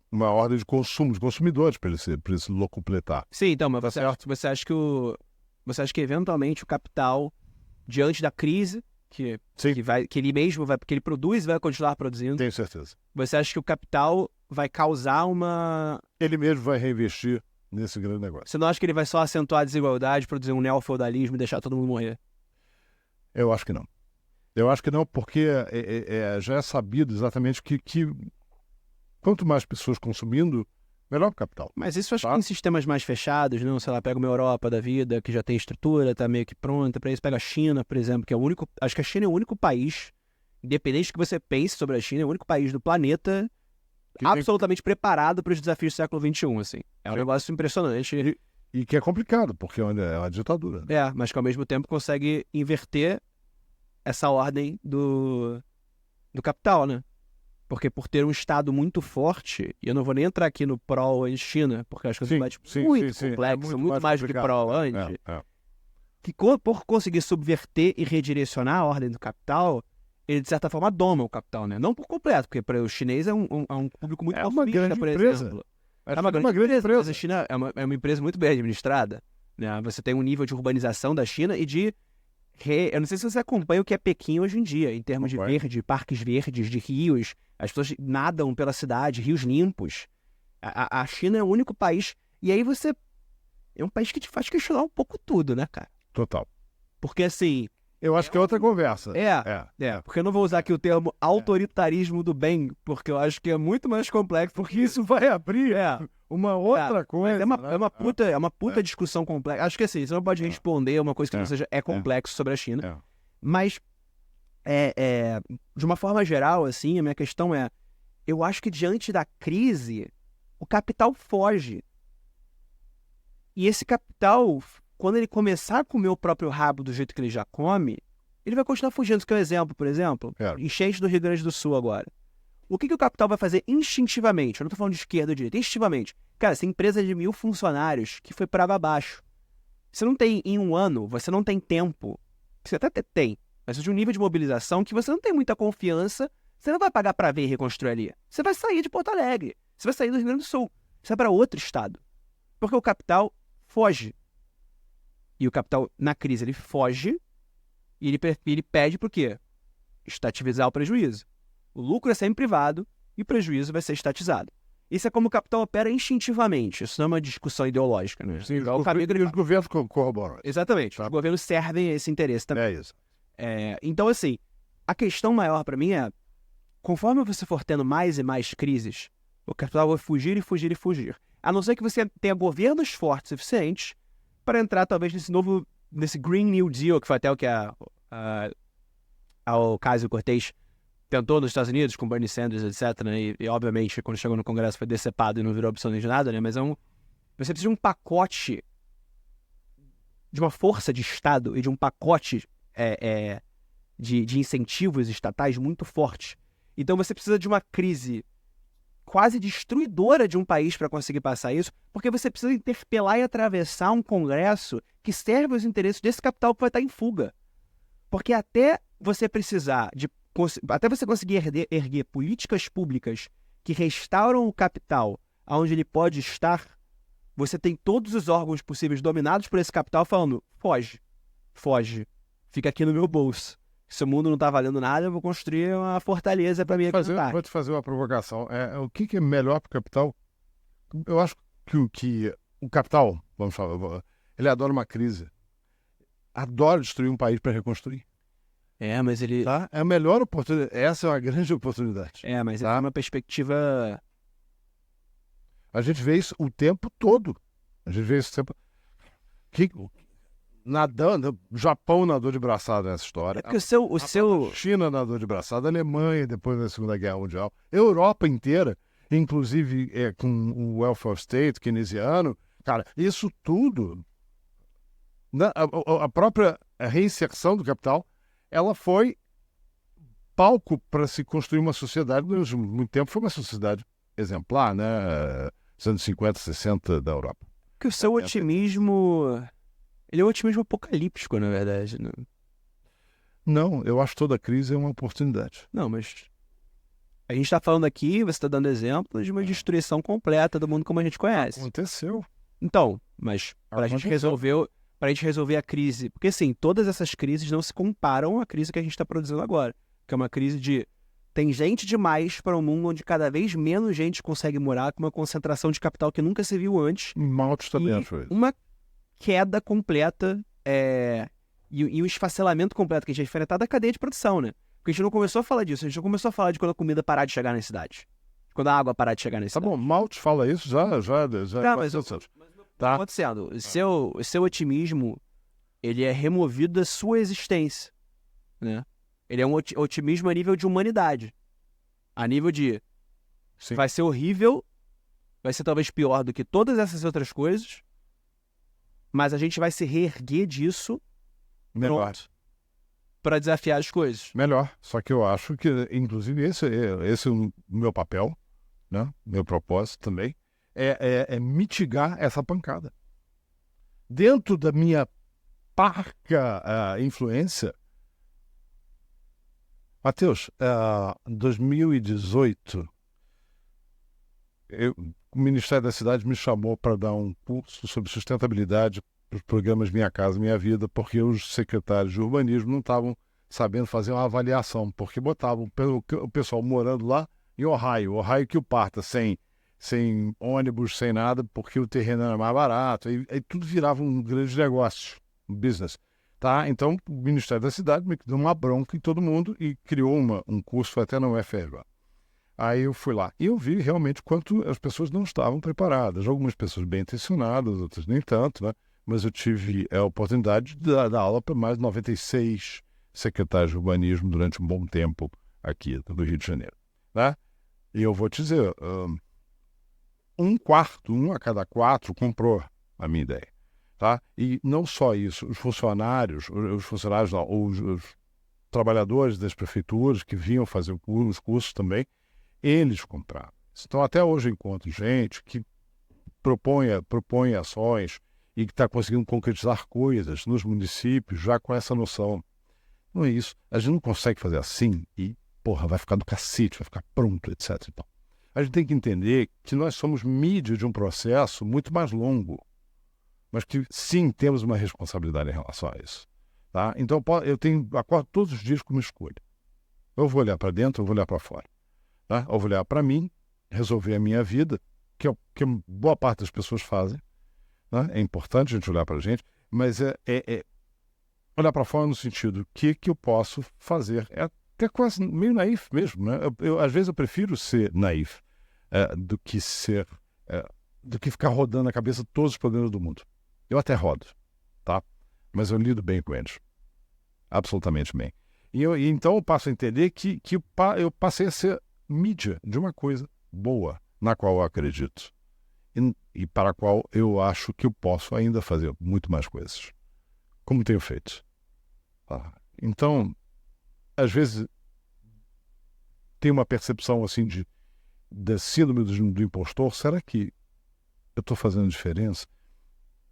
uma ordem de consumo, de consumidores para ele se locupletar. Sim, então, mas você acha que eventualmente o capital, diante da crise, que ele mesmo vai, porque ele produz e vai continuar produzindo. Tenho certeza. Você acha que o capital vai causar uma... Ele mesmo vai reinvestir nesse grande negócio. Você não acha que ele vai só acentuar a desigualdade, produzir um neofeudalismo e deixar todo mundo morrer? Eu acho que não. Porque já é sabido exatamente que quanto mais pessoas consumindo, melhor o capital. Mas isso acho que em sistemas mais fechados, não? Sei lá, pega uma Europa da vida, que já tem estrutura, tá meio que pronta para isso. Pega a China, por exemplo, que é o único... Acho que a China é o único país, independente do que você pense sobre a China, é o único país do planeta absolutamente preparado para os desafios do século XXI, assim. É um negócio impressionante. E que é complicado, porque é uma ditadura. Né? Mas que ao mesmo tempo consegue inverter essa ordem do capital, né? Porque por ter um Estado muito forte, e eu não vou nem entrar aqui no pró-China, porque acho que é um debate muito complexo, muito mais do que pró-anti, que por conseguir subverter e redirecionar a ordem do capital, ele de certa forma doma o capital, né? Não por completo, porque para o chinês é um público muito É uma grande por empresa. exemplo. É uma grande empresa, empresa. mas a China é uma empresa muito bem administrada, né? Você tem um nível de urbanização da China e de... Eu não sei se você acompanha o que é Pequim hoje em dia, em termos de verde, parques verdes, de rios. As pessoas nadam pela cidade, rios limpos. A China é o único país... E aí você... É um país que te faz questionar um pouco tudo, né, cara? Total. Porque, assim... Eu acho que é outra conversa. Porque eu não vou usar aqui o termo autoritarismo do bem, porque eu acho que é muito mais complexo. Porque isso vai abrir uma outra coisa. É uma puta discussão complexa. Acho que assim, você não pode responder uma coisa que não seja complexo sobre a China. Mas, de uma forma geral, assim, a minha questão é, eu acho que diante da crise, o capital foge. E esse capital, quando ele começar a comer o próprio rabo do jeito que ele já come, ele vai continuar fugindo. Isso que é um exemplo, por exemplo, enchente do Rio Grande do Sul agora. O que o capital vai fazer instintivamente? Eu não estou falando de esquerda ou direita, instintivamente. Cara, essa empresa de 1.000 funcionários que foi para água abaixo. Você não tem, em um ano, você não tem tempo. Você até tem, mas de um nível de mobilização que você não tem muita confiança, você não vai pagar para ver e reconstruir ali. Você vai sair de Porto Alegre, você vai sair do Rio Grande do Sul, você vai para outro estado. Porque o capital foge. E o capital, na crise, ele foge e ele pede por quê? Estativizar o prejuízo. O lucro é sempre privado e o prejuízo vai ser estatizado. Isso é como o capital opera instintivamente. Isso não é uma discussão ideológica, né? Sim, os governos corroboram. Exatamente. Os governos servem esse interesse também. É isso. Então, assim, a questão maior para mim é, conforme você for tendo mais e mais crises, o capital vai fugir e fugir e fugir. A não ser que você tenha governos fortes o suficientes para entrar, talvez, nesse Green New Deal, que foi até o que a Ocasio-Cortez tentou nos Estados Unidos, com Bernie Sanders, etc., né? E, obviamente, quando chegou no Congresso foi decepado e não virou opção de nada, né? Mas você precisa de um pacote, de uma força de Estado e de um pacote de incentivos estatais muito forte. Então você precisa de uma crise quase destruidora de um país para conseguir passar isso, porque você precisa interpelar e atravessar um Congresso que serve aos interesses desse capital que vai estar em fuga. Porque até você conseguir erguer políticas públicas que restauram o capital aonde ele pode estar, você tem todos os órgãos possíveis dominados por esse capital falando, foge, fica aqui no meu bolso. Se o mundo não está valendo nada, eu vou construir uma fortaleza para mim aqui. Vou te fazer uma provocação. O que é melhor para o capital? Eu acho que o capital, vamos falar, ele adora uma crise. Adora destruir um país para reconstruir. Mas ele... Tá? É a melhor oportunidade. Essa é uma grande oportunidade. Mas é uma perspectiva... A gente vê isso o tempo todo. Nadando, o Japão nadou de braçada nessa história. Porque a China nadou de braçada, a Alemanha depois da Segunda Guerra Mundial, Europa inteira, inclusive com o welfare state keynesiano, cara, isso tudo, a própria reinserção do capital, ela foi palco para se construir uma sociedade, durante muito tempo foi uma sociedade exemplar, né? Nos anos 50, 60 da Europa. Que o seu otimismo... Ele é um otimismo apocalíptico, na verdade. Né? Não, eu acho que toda crise é uma oportunidade. Não, mas a gente está falando aqui, você está dando exemplos de uma destruição completa do mundo como a gente conhece. Aconteceu. Então, mas para a gente resolver a crise, porque assim, todas essas crises não se comparam à crise que a gente está produzindo agora, que é uma crise de tem gente demais para um mundo onde cada vez menos gente consegue morar, com uma concentração de capital que nunca se viu antes. Maltes também achou isso. Uma queda completa e o esfacelamento completo que a gente vai enfrentar da cadeia de produção, né? Porque a gente não começou a falar disso, a gente não começou a falar de quando a comida parar de chegar na cidade. Quando a água parar de chegar na cidade. Tá bom, Maltes fala isso já não, mas tá acontecendo. O seu otimismo, ele é removido da sua existência, né? Ele é um otimismo a nível de humanidade. A nível de... Sim. Vai ser horrível, vai ser talvez pior do que todas essas outras coisas, mas a gente vai se reerguer disso para desafiar as coisas. Melhor. Só que eu acho que, inclusive, esse é o meu papel, né? Meu propósito também, é mitigar essa pancada. Dentro da minha parca influência, Matheus, em 2018, o Ministério da Cidade me chamou para dar um curso sobre sustentabilidade para os programas Minha Casa Minha Vida, porque os secretários de urbanismo não estavam sabendo fazer uma avaliação, porque botavam o pessoal morando lá em Ohio que o parta sem ônibus, sem nada, porque o terreno era mais barato, aí tudo virava um grande negócio, um business. Tá? Então, o Ministério da Cidade me deu uma bronca em todo mundo e criou um curso até na UFRJ. Aí eu fui lá e eu vi realmente quanto as pessoas não estavam preparadas. Algumas pessoas bem intencionadas, outras nem tanto, né? Mas eu tive a oportunidade de dar aula para mais de 96 secretários de urbanismo durante um bom tempo aqui no Rio de Janeiro. Né? E eu vou te dizer, um a cada quatro comprou a minha ideia. Tá? E não só isso, os funcionários não, os trabalhadores das prefeituras que vinham fazer os cursos também, eles compraram. Então, até hoje eu encontro gente que propõe ações e que está conseguindo concretizar coisas nos municípios já com essa noção. Não é isso. A gente não consegue fazer assim e, porra, vai ficar do cacete, vai ficar pronto, etc. Então, a gente tem que entender que nós somos mídia de um processo muito mais longo, mas que sim temos uma responsabilidade em relação a isso. Tá? Então, acordo todos os dias com uma escolha. Eu vou olhar para dentro, eu vou olhar para fora. Tá? Eu vou olhar para mim, resolver a minha vida, que é o que boa parte das pessoas fazem. Né? É importante a gente olhar para a gente, mas é olhar para fora no sentido, o que eu posso fazer? É até quase meio naif mesmo. Né? Às vezes eu prefiro ser naif do que do que ficar rodando a cabeça todos os problemas do mundo. Eu até rodo, tá? Mas eu lido bem com eles. Absolutamente bem. E então eu passo a entender que eu passei a ser mídia de uma coisa boa, na qual eu acredito. E para a qual eu acho que eu posso ainda fazer muito mais coisas. Como tenho feito. Tá? Então, às vezes, tem uma percepção assim da síndrome do impostor. Será que eu estou fazendo diferença?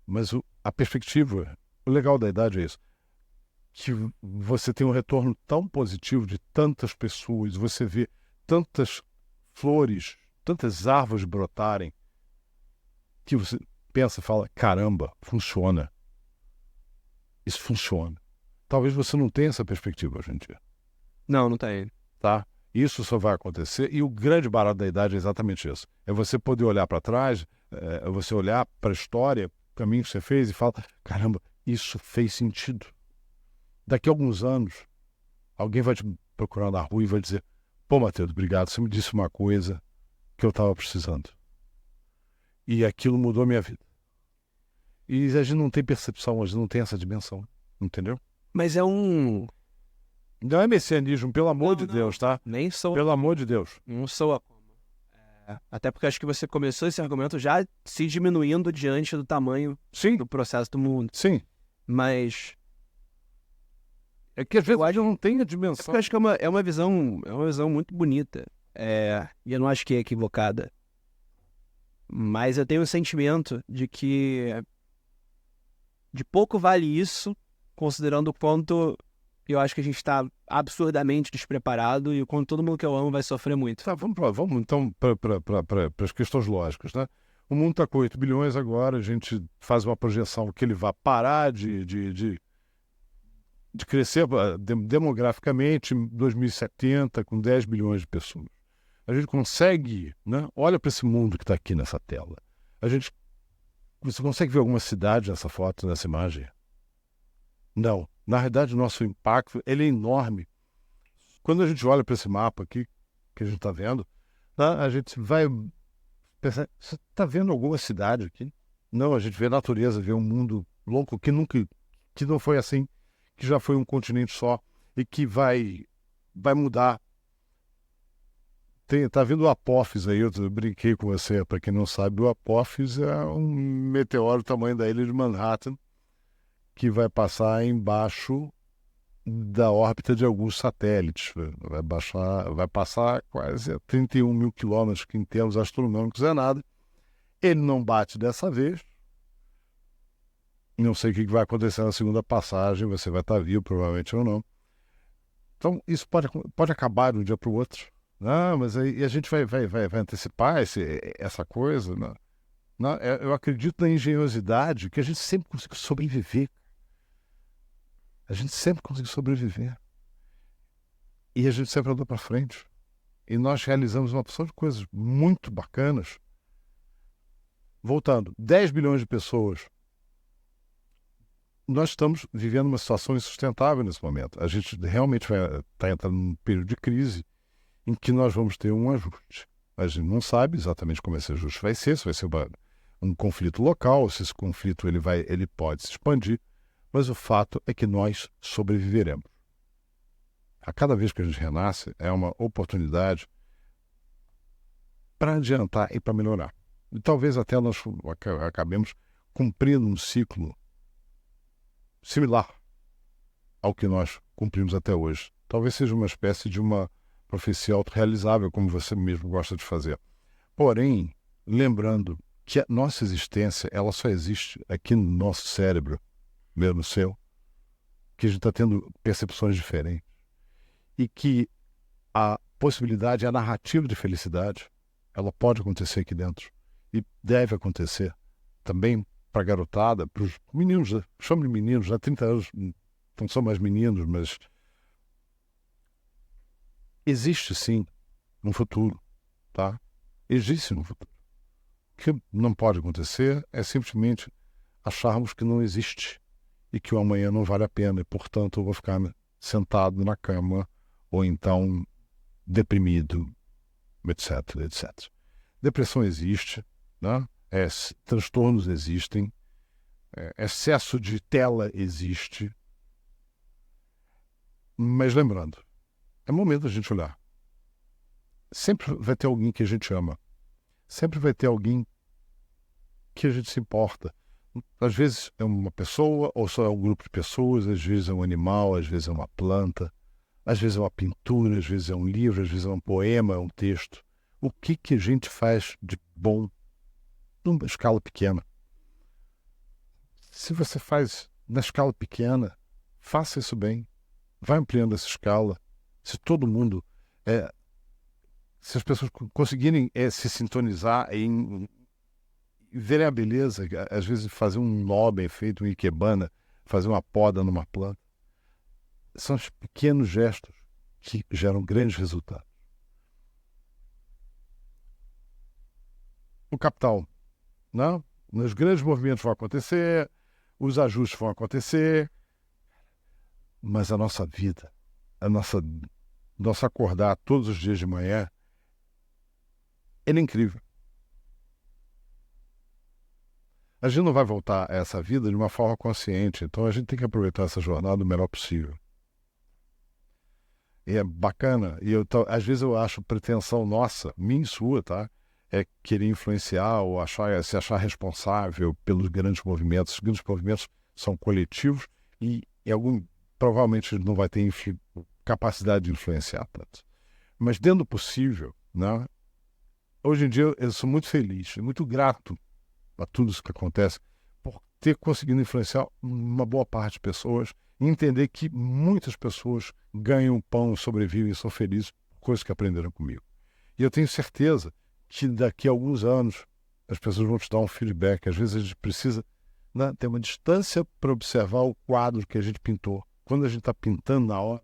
Mas a perspectiva, o legal da idade é isso. Que você tem um retorno tão positivo de tantas pessoas, você vê tantas flores, tantas árvores brotarem, que você pensa e fala, caramba, funciona. Isso funciona. Talvez você não tenha essa perspectiva hoje em dia. Não tem. Tá? Isso só vai acontecer, e o grande barato da idade é exatamente isso. É você poder olhar para trás, é você olhar para a história, o caminho que você fez e falar, caramba, isso fez sentido. Daqui a alguns anos, alguém vai te procurar na rua e vai dizer, pô, Matheus, obrigado, você me disse uma coisa que eu estava precisando. E aquilo mudou a minha vida. E a gente não tem percepção, a gente não tem essa dimensão, entendeu? Mas é um... Não é messianismo, pelo amor de Deus, tá? Nem sou... Pelo amor de Deus. Não sou até porque acho que você começou esse argumento já se diminuindo diante do tamanho Sim. do processo do mundo. Sim. Mas... É que às vezes a gente não tem a dimensão. É porque eu acho que é uma visão muito bonita. E eu não acho que é equivocada. Mas eu tenho um sentimento de que de pouco vale isso, considerando o quanto eu acho que a gente está absurdamente despreparado e o quanto todo mundo que eu amo vai sofrer muito. Tá, vamos então para as questões lógicas, né? O mundo está com 8 bilhões agora, a gente faz uma projeção que ele vai parar de crescer demograficamente em 2070 com 10 bilhões de pessoas. A gente consegue, né? Olha para esse mundo que está aqui nessa tela. Você consegue ver alguma cidade nessa foto, nessa imagem? Não. Na realidade, o nosso impacto ele é enorme. Quando a gente olha para esse mapa aqui, que a gente está vendo, né? A gente vai pensar, você está vendo alguma cidade aqui? Não, a gente vê a natureza, vê um mundo louco que não foi assim, que já foi um continente só e que vai mudar. Tá vendo o Apophis aí, eu brinquei com você, para quem não sabe, o Apophis é um meteoro do tamanho da ilha de Manhattan que vai passar embaixo da órbita de alguns satélites. Vai passar quase a 31 mil quilômetros, que em termos astronômicos é nada. Ele não bate dessa vez. Não sei o que vai acontecer na segunda passagem, você vai estar vivo, provavelmente ou não. Então, isso pode acabar de um dia para o outro. Não, mas aí a gente vai antecipar essa coisa. Não, não, eu acredito na engenhosidade, que a gente sempre conseguiu sobreviver. A gente sempre conseguiu sobreviver. E a gente sempre andou para frente. E nós realizamos uma porção de coisas muito bacanas. Voltando, 10 bilhões de pessoas. Nós estamos vivendo uma situação insustentável nesse momento. A gente realmente vai estar entrando num período de crise em que nós vamos ter um ajuste. A gente não sabe exatamente como esse ajuste vai ser, se vai ser um conflito local, se esse conflito ele pode se expandir, mas o fato é que nós sobreviveremos. A cada vez que a gente renasce, é uma oportunidade para adiantar e para melhorar. E talvez até nós acabemos cumprindo um ciclo similar ao que nós cumprimos até hoje. Talvez seja uma espécie de uma profecia autorrealizável, como você mesmo gosta de fazer. Porém, lembrando que a nossa existência ela só existe aqui no nosso cérebro, mesmo seu, que a gente está tendo percepções diferentes e que a possibilidade, a narrativa de felicidade, ela pode acontecer aqui dentro e deve acontecer também para a garotada, para os meninos, chamo de meninos, há 30 anos não são mais meninos, mas existe sim um futuro, tá? Existe um futuro. O que não pode acontecer é simplesmente acharmos que não existe e que o amanhã não vale a pena e, portanto, eu vou ficar sentado na cama ou então deprimido, etc, etc. Depressão existe, né? Transtornos existem, excesso de tela existe, mas lembrando, é momento da gente olhar. Sempre vai ter alguém que a gente ama, sempre vai ter alguém que a gente se importa. Às vezes é uma pessoa, ou só é um grupo de pessoas, às vezes é um animal, às vezes é uma planta, às vezes é uma pintura, às vezes é um livro, às vezes é um poema, é um texto. O que a gente faz de bom numa escala pequena? Se você faz na escala pequena, faça isso bem. Vai ampliando essa escala. Se todo mundo, se as pessoas conseguirem se sintonizar em verem a beleza, às vezes fazer um nó bem feito, um ikebana, fazer uma poda numa planta, são os pequenos gestos que geram grandes resultados. O capital, não? Os grandes movimentos vão acontecer, os ajustes vão acontecer, mas a nossa vida, nosso acordar todos os dias de manhã, ele é incrível. A gente não vai voltar a essa vida de uma forma consciente, então a gente tem que aproveitar essa jornada o melhor possível. E é bacana, e às vezes eu acho pretensão nossa, minha e sua, tá? É querer influenciar ou se achar responsável pelos grandes movimentos. Os grandes movimentos são coletivos e provavelmente não vai ter capacidade de influenciar tanto. Mas dentro do possível, né? Hoje em dia eu sou muito feliz e muito grato a tudo isso que acontece por ter conseguido influenciar uma boa parte de pessoas e entender que muitas pessoas ganham pão, sobrevivem e são felizes por coisas que aprenderam comigo. E eu tenho certeza que daqui a alguns anos as pessoas vão te dar um feedback. Às vezes a gente precisa ter uma distância para observar o quadro que a gente pintou. Quando a gente está pintando na hora,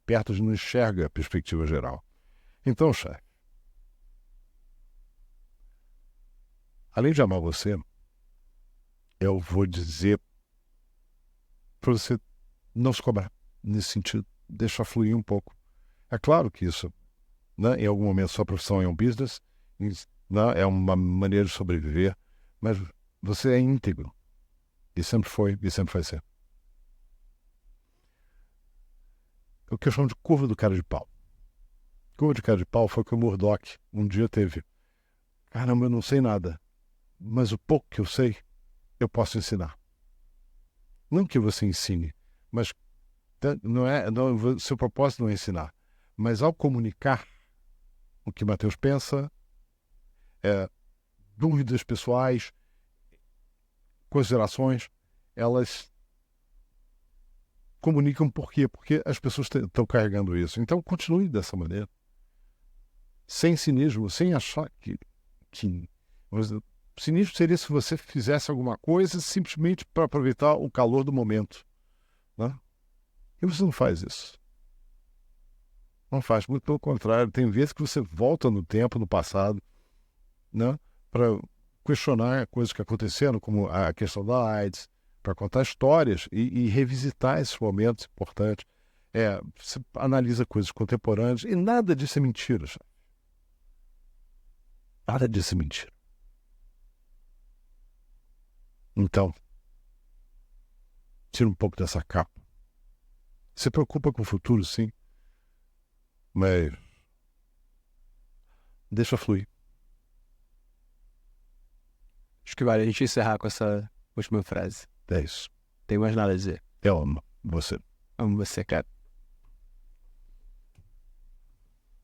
perto a gente não enxerga a perspectiva geral. Então, chefe, além de amar você, eu vou dizer para você não se cobrar nesse sentido, deixar fluir um pouco. É claro que isso, né, em algum momento sua profissão é um business, né, é uma maneira de sobreviver, mas você é íntegro. E sempre foi, e sempre vai ser. O que eu chamo de curva do cara de pau. Curva de cara de pau foi que o Murdoch um dia teve. Caramba, eu não sei nada, mas o pouco que eu sei, eu posso ensinar. Não que você ensine, mas seu propósito não é ensinar. Mas ao comunicar o que Mateus pensa, dúvidas pessoais, considerações, elas comunicam por quê? Porque as pessoas estão carregando isso. Então, continue dessa maneira. Sem cinismo, sem achar que cinismo seria se você fizesse alguma coisa simplesmente para aproveitar o calor do momento, né? E você não faz isso. Não faz, muito pelo contrário. Tem vezes que você volta no tempo, no passado, né, para questionar coisas que aconteceram, como a questão da AIDS, para contar histórias e revisitar esses momentos importantes. Você analisa coisas contemporâneas e nada disso é mentira, sabe? Nada disso é mentira. Então, tira um pouco dessa capa. Se preocupa com o futuro, sim, mas deixa fluir. Acho que vale a gente encerrar com essa última frase. É isso. Tem mais nada a dizer. Eu amo você. Amo você, cara.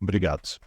Obrigado.